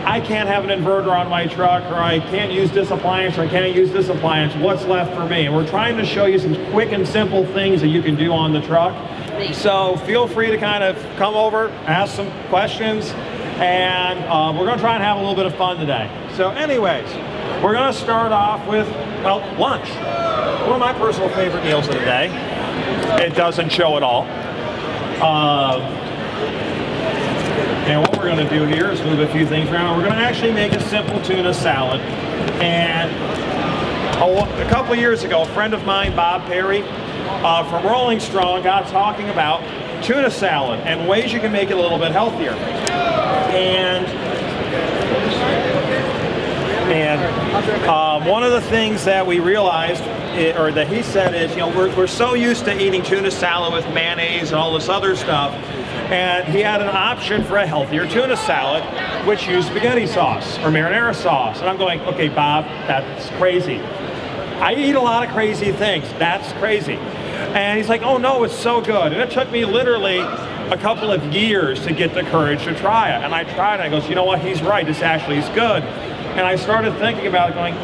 I can't have an inverter on my truck, or I can't use this appliance, or I can't use this appliance. What's left for me? And we're trying to show you some quick and simple things that you can do on the truck. So feel free to kind of come over, ask some questions, and we're going to try and have a little bit of fun today. So anyways, we're going to start off with, well, lunch. One of my personal favorite meals of the day. It doesn't show at all. And what we're going to do here is move a few things around. We're going to actually make a simple tuna salad. And a couple of years ago, a friend of mine, Bob Perry, from Rolling Strong, got talking about tuna salad and ways you can make it a little bit healthier. And one of the things that we realized, or that he said, is, you know, we're so used to eating tuna salad with mayonnaise and all this other stuff. And he had an option for a healthier tuna salad, which used spaghetti sauce or marinara sauce. And I'm going, okay, Bob, that's crazy. I eat a lot of crazy things. That's crazy. And he's like, oh no, it's so good. And it took me literally a couple of years to get the courage to try it. And I tried it, and I goes, you know what, he's right, this actually is good. And I started thinking about it, going,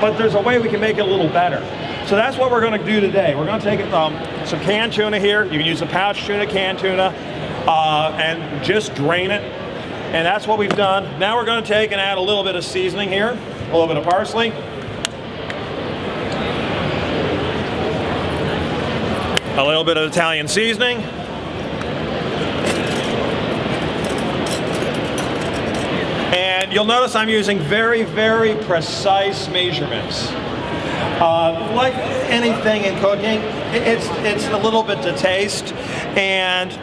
but there's a way we can make it a little better. So that's what we're going to do today. We're going to take some canned tuna here. You can use a pouch tuna, canned tuna, and just drain it. And that's what we've done. Now we're going to take and add a little bit of seasoning here, a little bit of parsley. A little bit of Italian seasoning. And you'll notice I'm using very, very precise measurements. Like anything in cooking, it's a little bit to taste. And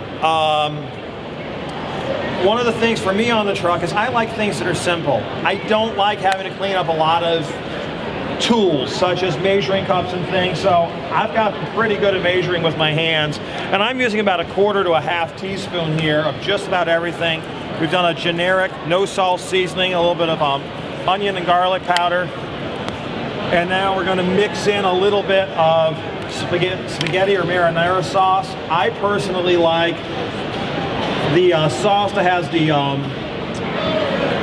one of the things for me on the truck is I like things that are simple. I don't like having to clean up a lot of tools such as measuring cups and things, so I've gotten pretty good at measuring with my hands, and I'm using about 1/4 to 1/2 teaspoon here of just about everything. We've done a generic no salt seasoning, a little bit of onion and garlic powder, and now we're going to mix in a little bit of spaghetti or marinara sauce. I personally like the sauce that has the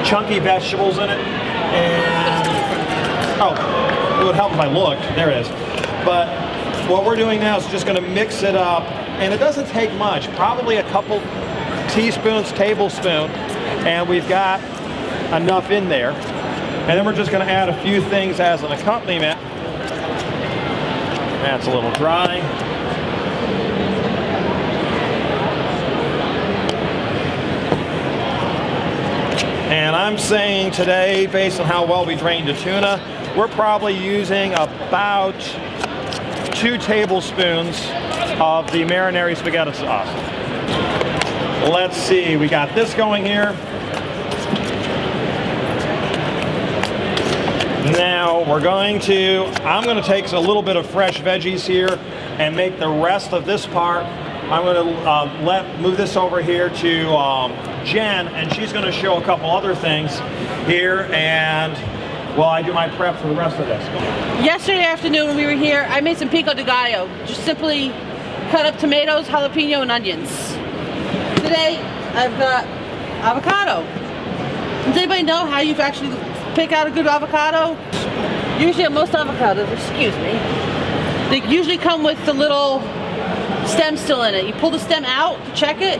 chunky vegetables in it, and it would help if I looked. There it is. But what we're doing now is just going to mix it up, and it doesn't take much, probably a couple teaspoons, tablespoon, and we've got enough in there. And then we're just going to add a few things as an accompaniment. That's a little dry. And I'm saying today, based on how well we drained the tuna, we're probably using about 2 tablespoons of the marinara spaghetti sauce. Let's see, we got this going here. Now I'm going to take a little bit of fresh veggies here and make the rest of this part. I'm going to move this over here to Jen, and she's going to show a couple other things here, and while I do my prep for the rest of this. Yesterday afternoon when we were here, I made some pico de gallo. Just simply cut up tomatoes, jalapeno, and onions. Today, I've got avocado. Does anybody know how you actually pick out a good avocado? Usually on most avocados, excuse me, they usually come with the little stem still in it. You pull the stem out to check it,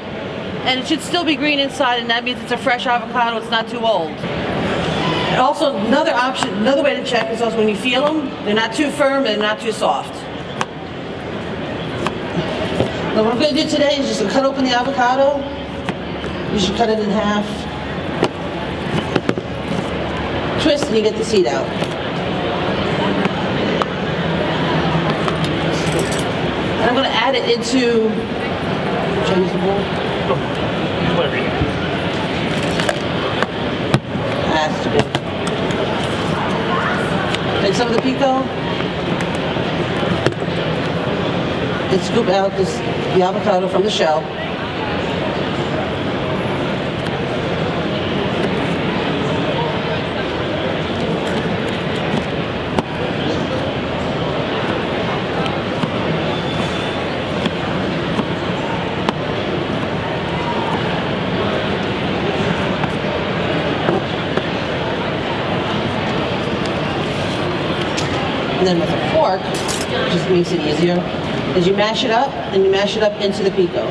and it should still be green inside, and that means it's a fresh avocado, it's not too old. And also, another option, another way to check is also when you feel them, they're not too firm and they're not too soft. Now what I'm going to do today is just to cut open the avocado. You should cut it in half. Twist and you get the seed out. And I'm going to add it into, should I use the bowl? Has to be. Take some of the pico and scoop out the avocado from the shell. And then with a fork, just makes it easier, is you mash it up and you mash it up into the pico.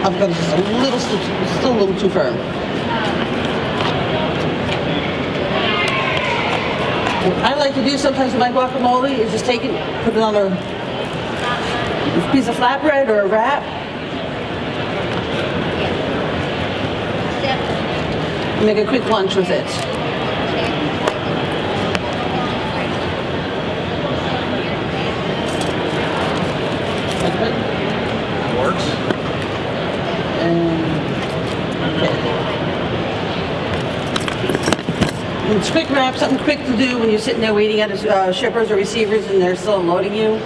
Avocado is just a little, still a little too firm. What I like to do sometimes with my guacamole is just take it, put it on a piece of flatbread or a wrap. And make a quick lunch with it. Works. And it's quick wrap, something quick to do when you're sitting there waiting at shippers or receivers and they're still loading you.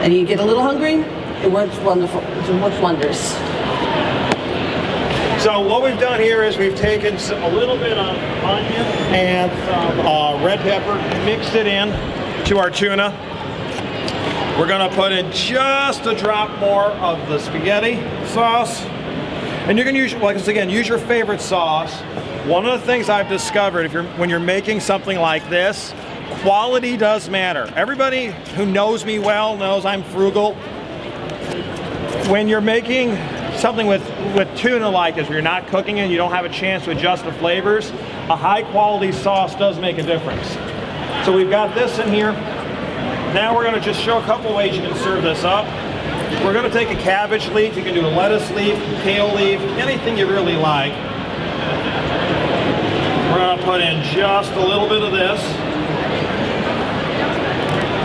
And you get a little hungry, it works wonderful. It works wonders. So what we've done here is we've taken a little bit of onion and some red pepper, mixed it in to our tuna. We're gonna put in just a drop more of the spaghetti sauce. And you can use, once again, use your favorite sauce. One of the things I've discovered, when you're making something like this, quality does matter. Everybody who knows me well knows I'm frugal. When you're making something with tuna like this, where you're not cooking it, you don't have a chance to adjust the flavors, a high quality sauce does make a difference. So we've got this in here. Now we're going to just show a couple ways you can serve this up. We're going to take a cabbage leaf. You can do a lettuce leaf, kale leaf, anything you really like. We're going to put in just a little bit of this.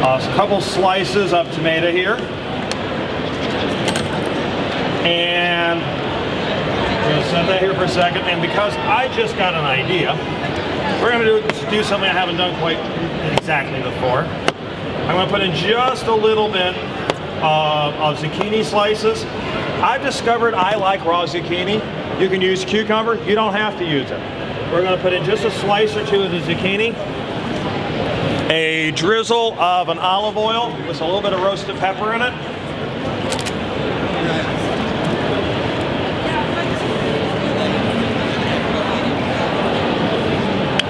A couple slices of tomato here. And we're going to set that here for a second. And because I just got an idea, we're going to do something I haven't done quite exactly before. I'm going to put in just a little bit of zucchini slices. I've discovered I like raw zucchini. You can use cucumber. You don't have to use it. We're going to put in just a slice or two of the zucchini. A drizzle of an olive oil with a little bit of roasted pepper in it.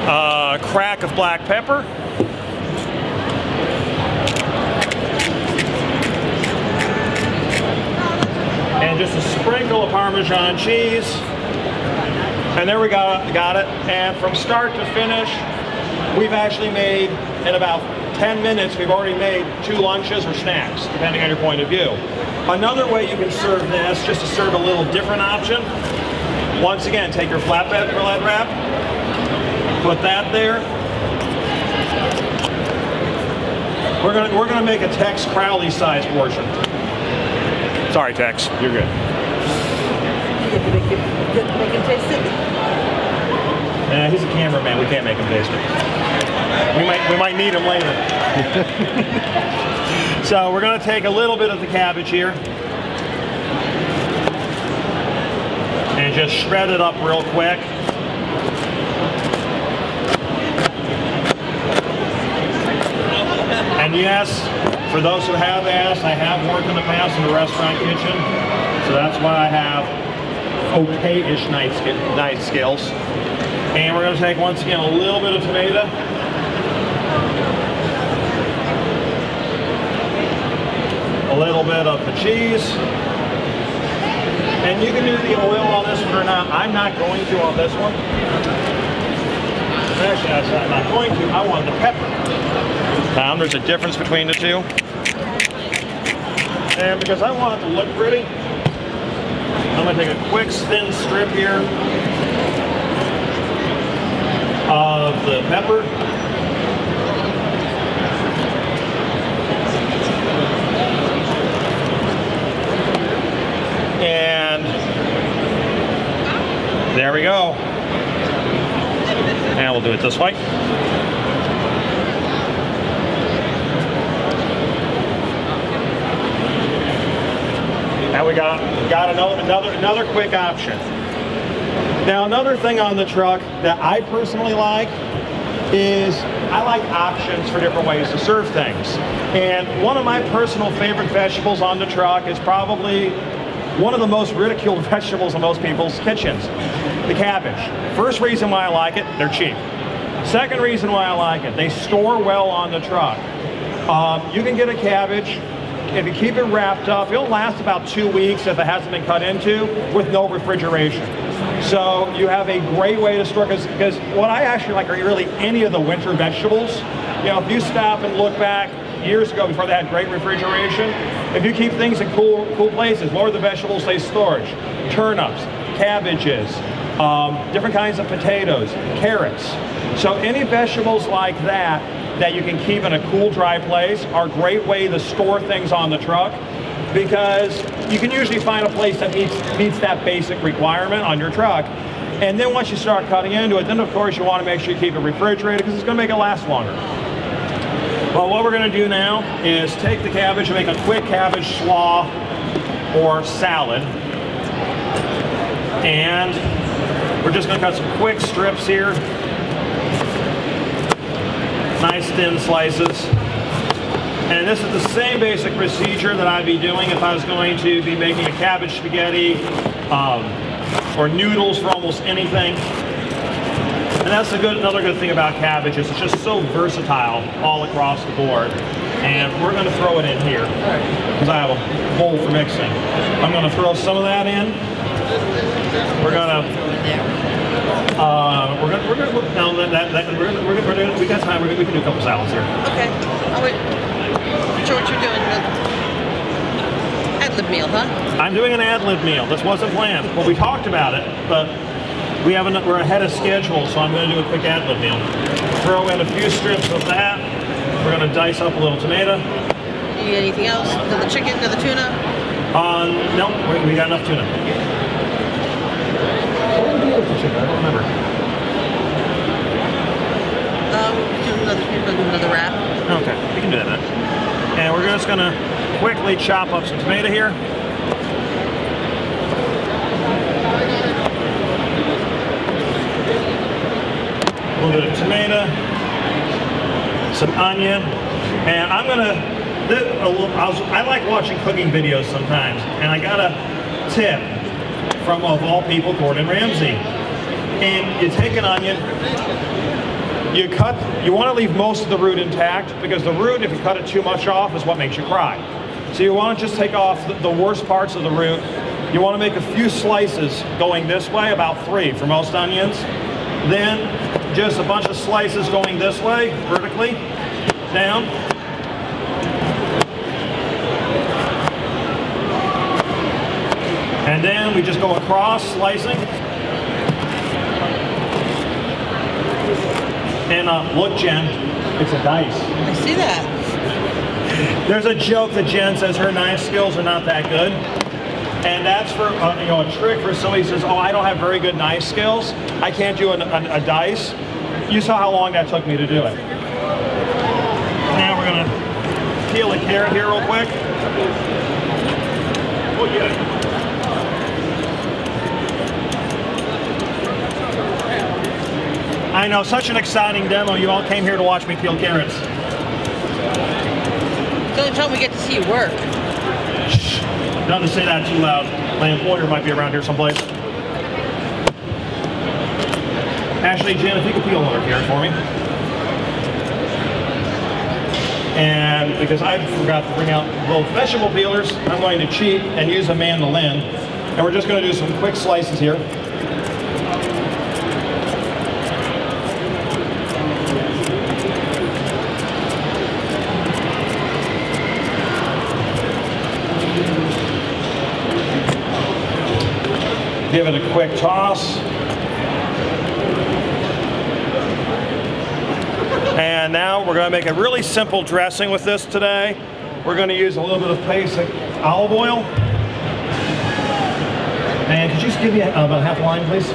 A crack of black pepper. And just a sprinkle of Parmesan cheese. And there we got it. And from start to finish, we've actually made, in about 10 minutes, we've already made 2 lunches or snacks, depending on your point of view. Another way you can serve this, just to serve a little different option, once again, take your flatbread wrap, put that there. We're gonna make a Tex Crowley size portion. Sorry, Tex, you're good. You have to make him taste it. He's a cameraman. We can't make him taste it. We might need him later. So we're going to take a little bit of the cabbage here and just shred it up real quick. And yes, for those who have asked, I have worked in the past in the restaurant kitchen, so that's why I have okay-ish knife skills. And we're going to take, once again, a little bit of tomato. A little bit of the cheese. And you can do the oil on this one or not. I'm not going to on this one. Actually, I'm not going to. I want the pepper. There's a difference between the two. And because I want it to look pretty, I'm going to take a quick thin strip here of the pepper. And there we go. And we'll do it this way. Now we got another quick option. Now another thing on the truck that I personally like is I like options for different ways to serve things. And one of my personal favorite vegetables on the truck is probably one of the most ridiculed vegetables in most people's kitchens, the cabbage. First reason why I like it, they're cheap. Second reason why I like it, they store well on the truck. You can get a cabbage. If you keep it wrapped up, it'll last about 2 weeks if it hasn't been cut into with no refrigeration. So you have a great way to store, because what I actually like are really any of the winter vegetables. You know, if you stop and look back years ago before they had great refrigeration, if you keep things in cool places, what are the vegetables they storage? Turnips, cabbages, different kinds of potatoes, carrots. So any vegetables like that you can keep in a cool, dry place are a great way to store things on the truck, because you can usually find a place that meets that basic requirement on your truck. And then once you start cutting into it, then of course you want to make sure you keep it refrigerated, because it's going to make it last longer. Well, what we're going to do now is take the cabbage and make a quick cabbage slaw or salad. And we're just going to cut some quick strips here. Nice thin slices. And this is the same basic procedure that I'd be doing if I was going to be making a cabbage spaghetti or noodles for almost anything. And that's another good thing about cabbage is it's just so versatile all across the board. And we're going to throw it in here because I have a bowl for mixing. I'm going to throw some of that in. We're going to. We got time. We can do a couple salads here. Okay. Oh wait. Not sure what you're doing. Ad-lib meal, huh? I'm doing an ad-lib meal. This wasn't planned. Well, we talked about it, but we're ahead of schedule, so I'm going to do a quick ad-lib meal. Throw in a few strips of that. We're going to dice up a little tomato. You need anything else? Another chicken? Another tuna? No, we got enough tuna. What did we do with the chicken? I don't remember. Another wrap. Okay, we can do that then. And we're just going to quickly chop up some tomato here. A little bit of tomato, some onion, and I'm going to, I like watching cooking videos sometimes, and I got a tip from, of all people, Gordon Ramsay. And you take an onion, you want to leave most of the root intact, because the root, if you cut it too much off, is what makes you cry. So you want to just take off the worst parts of the root. You want to make a few slices going this way, about 3 for most onions. Then just a bunch of slices going this way, vertically, down. And then we just go across, slicing. And look, Jen, it's a dice. I see that. There's a joke that Jen says her knife skills are not that good. And that's for a trick for somebody who says, oh, I don't have very good knife skills. I can't do a dice. You saw how long that took me to do it. Now we're going to peel a carrot here real quick. Oh, yeah. I know, such an exciting demo. You all came here to watch me peel carrots. It's the only time we get to see you work. Shh. Don't say that too loud. My employer might be around here someplace. Actually, Jen, if you could peel another carrot for me. And because I forgot to bring out both vegetable peelers, I'm going to cheat and use a mandolin. And we're just going to do some quick slices here. Give it a quick toss. And now we're going to make a really simple dressing with this today. We're going to use a little bit of basic olive oil. And could you just give me about half a line, please?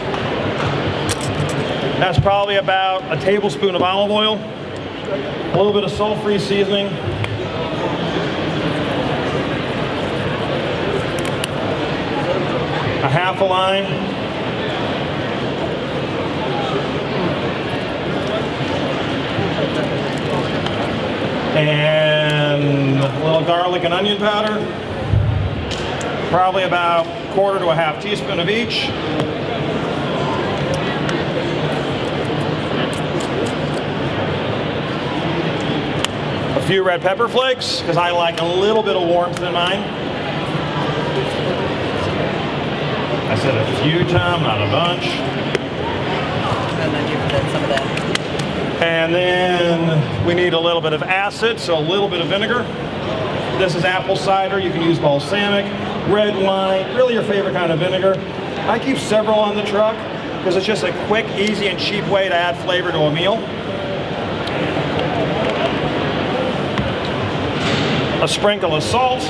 That's probably about a tablespoon of olive oil. A little bit of salt-free seasoning. A half a line. And a little garlic and onion powder. Probably about a quarter to a half teaspoon of each. few red pepper flakes, because I like a little bit of warmth in mine. I said a few times, not a bunch. Some of that. And then we need a little bit of acid, so a little bit of vinegar. This is apple cider. You can use balsamic, red wine, really your favorite kind of vinegar. I keep several on the truck because it's just a quick, easy, and cheap way to add flavor to a meal. A sprinkle of salt.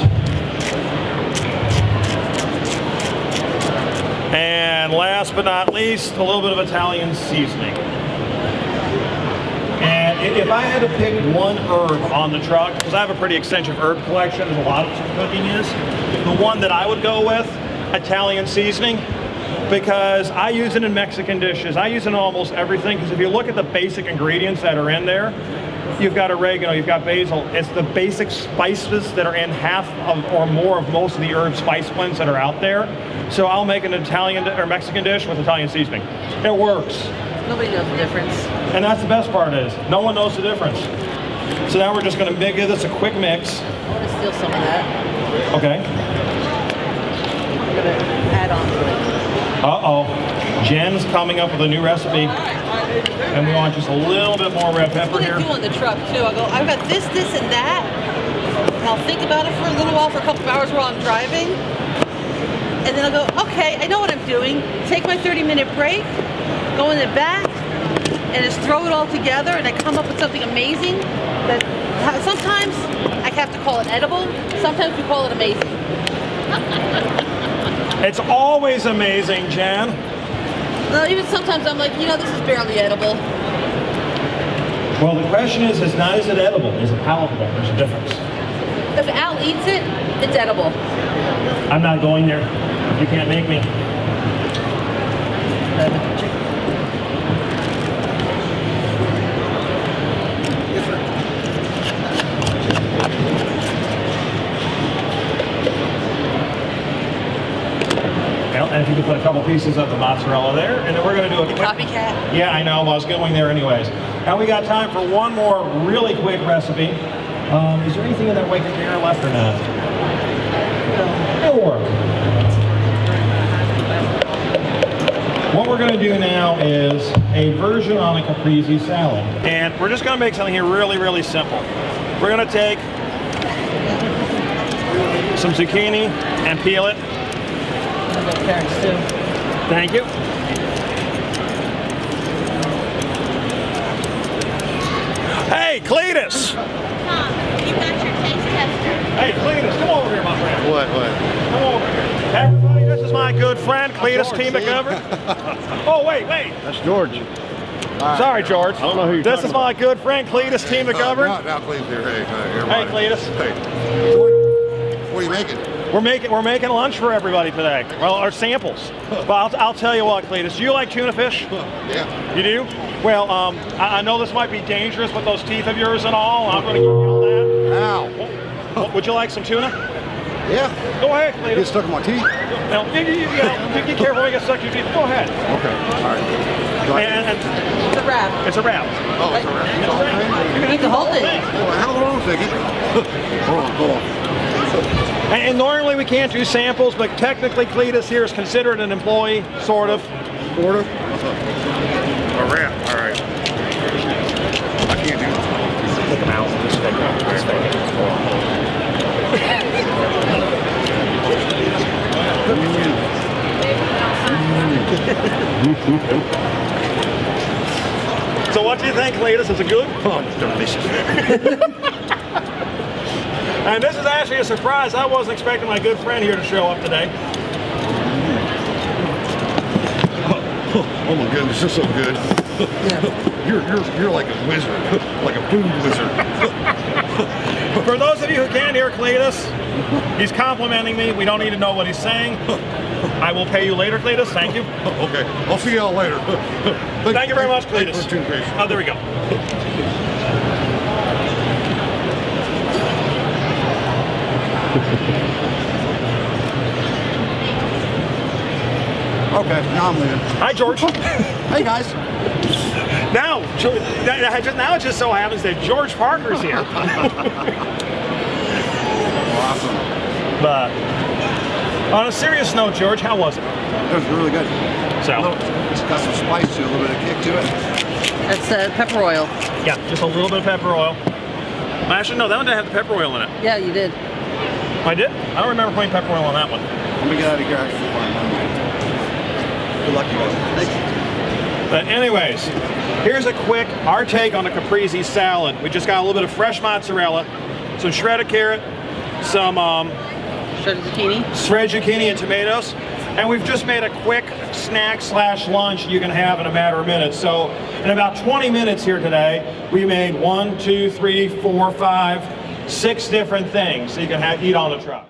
And last but not least, a little bit of Italian seasoning. And if I had to pick one herb on the truck, because I have a pretty extensive herb collection, as a lot of cooking is, the one that I would go with, Italian seasoning, because I use it in Mexican dishes. I use it in almost everything, because if you look at the basic ingredients that are in there, you've got oregano, you've got basil. It's the basic spices that are in half of or more of most of the herb spice blends that are out there. So I'll make an Italian or Mexican dish with Italian seasoning. It works. Nobody knows the difference. And that's the best part is, no one knows the difference. So now we're just going to give this a quick mix. I want to steal some of that. Okay. I'm going to add on to it. Uh-oh. Jen's coming up with a new recipe. And we want just a little bit more red pepper here. That's what I do on the truck too. I go, I've got this, and that. And I'll think about it for a little while, for a couple of hours while I'm driving. And then I'll go, okay, I know what I'm doing. Take my 30-minute break, go in the back, and just throw it all together, and I come up with something amazing that sometimes I have to call it edible, sometimes we call it amazing. It's always amazing, Jen. Well, even sometimes I'm like, you know, this is barely edible. Well, the question is not is it edible, is it palatable? There's a difference. If Al eats it, it's edible. I'm not going there. You can't make me. Well, and if you could put a couple pieces of the mozzarella there, and then we're going to do a quick... Copycat? Yeah, I know. Well, I was going there anyways. Now we got time for one more really quick recipe. Is there anything in that white container left or not? It'll work. What we're going to do now is a version on a caprese salad. And we're just going to make something here really, really simple. We're going to take some zucchini and peel it. Carrots too. Thank you. Hey, Cletus! Tom, you got your taste tester. Hey, Cletus, come over here, my friend. What? Come over here. Everybody, this is my good friend, Cletus T. McGovern. Oh, wait. That's George. Sorry, George. I don't know who you're This talking is my good friend, Cletus T. McGovern. Now, please, here. Hey, Hey, Cletus. Hey. What are you making? We're making lunch for everybody today. Well, our samples. But I'll tell you what, Cletus. Do you like tuna fish? Yeah. You do? Well, I know this might be dangerous with those teeth of yours and all. I'm going to give you all that. Ow. Would you like some tuna? Yeah. Go ahead, Get Cletus. stuck in my teeth. Now, you get careful when you get stuck in your teeth. Go ahead. Okay. All right. And It's a wrap. it's a wrap. Oh, it's all right. You're gonna eat the whole thing. Hold on a second. Hold on. And normally we can't do samples, but technically Cletus here is considered an employee, sort of. Order. A wrap. All right. I can't do this. Take them out. Just take them out. Just take them out. So what do you think, Cletus? Is it good? Oh, it's delicious. And this is actually a surprise. I wasn't expecting my good friend here to show up today. Oh my goodness, this is so good. You're like a wizard, like a food wizard. For those of you who can't hear Cletus, he's complimenting me. We don't need to know what he's saying. I will pay you later, Cletus. Thank you. Okay, I'll see y'all later. Thank you very much, Cletus. Thanks for tuning in. Oh, there we go. Okay, now I'm leaving. Hi, George. Hey guys. Now, now it just so happens that George Parker's here. Awesome. But on a serious note, George, how was it? It was really good. So, It's got some spice to it, a little bit of kick to it. That's pepper oil. yeah, just a little bit of pepper oil. Actually, no, that one didn't have the pepper oil in it. Yeah, you did. I did? I don't remember putting pepper oil on that one. Let me get out of here. Actually, good luck, you guys. Thanks. But anyways, here's our take on a caprese salad. We just got a little bit of fresh mozzarella, some shredded carrot, some Shredded zucchini. shredded zucchini and tomatoes, and we've just made a quick snack / lunch you can have in a matter of minutes. So in about 20 minutes here today, we made 1, 2, 3, 4, 5, 6 different things so you can eat on the truck.